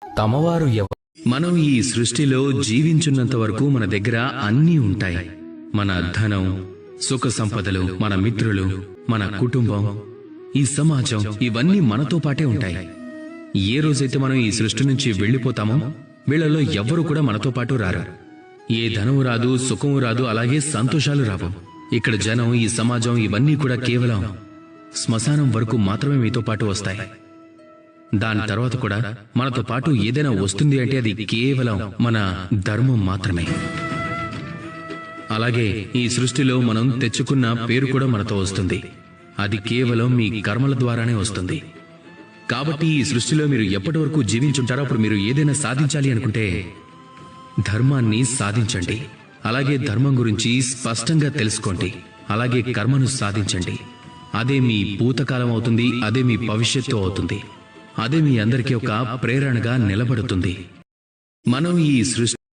తమవారు మనం ఈ సృష్టిలో జీవించున్నంత వరకు మన దగ్గర అన్నీ ఉంటాయి. మన ధనం, సుఖ సంపదలు, మన మిత్రులు, మన కుటుంబం, ఈ సమాజం, ఇవన్నీ మనతో పాటే ఉంటాయి. ఏ రోజైతే మనం ఈ సృష్టి నుంచి వెళ్ళిపోతామో వీళ్ళలో ఎవ్వరూ కూడా మనతో పాటు రారు. ఏ ధనము రాదు, సుఖము రాదు, అలాగే సంతోషాలు రావు. ఇక్కడ జనం, ఈ సమాజం, ఇవన్నీ కూడా కేవలం శ్మశానం వరకు మాత్రమే మీతో పాటు వస్తాయి. దాని తర్వాత కూడా మనతో పాటు ఏదైనా వస్తుంది అంటే అది కేవలం మన ధర్మం మాత్రమే. అలాగే ఈ సృష్టిలో మనం తెచ్చుకున్న పేరు కూడా మనతో వస్తుంది. అది కేవలం మీ కర్మల ద్వారానే వస్తుంది. కాబట్టి ఈ సృష్టిలో మీరు ఎప్పటి వరకు జీవించుంటారో అప్పుడు మీరు ఏదైనా సాధించాలి అనుకుంటే ధర్మాన్ని సాధించండి. అలాగే ధర్మం గురించి స్పష్టంగా తెలుసుకోండి. అలాగే కర్మను సాధించండి. అదే మీ భూతకాలం అవుతుంది. అదే మీ భవిష్యత్తు అవుతుంది. అదే మీ అందరికీ ఒక ప్రేరణగా నిలబడుతుంది. మనం ఈ సృష్టి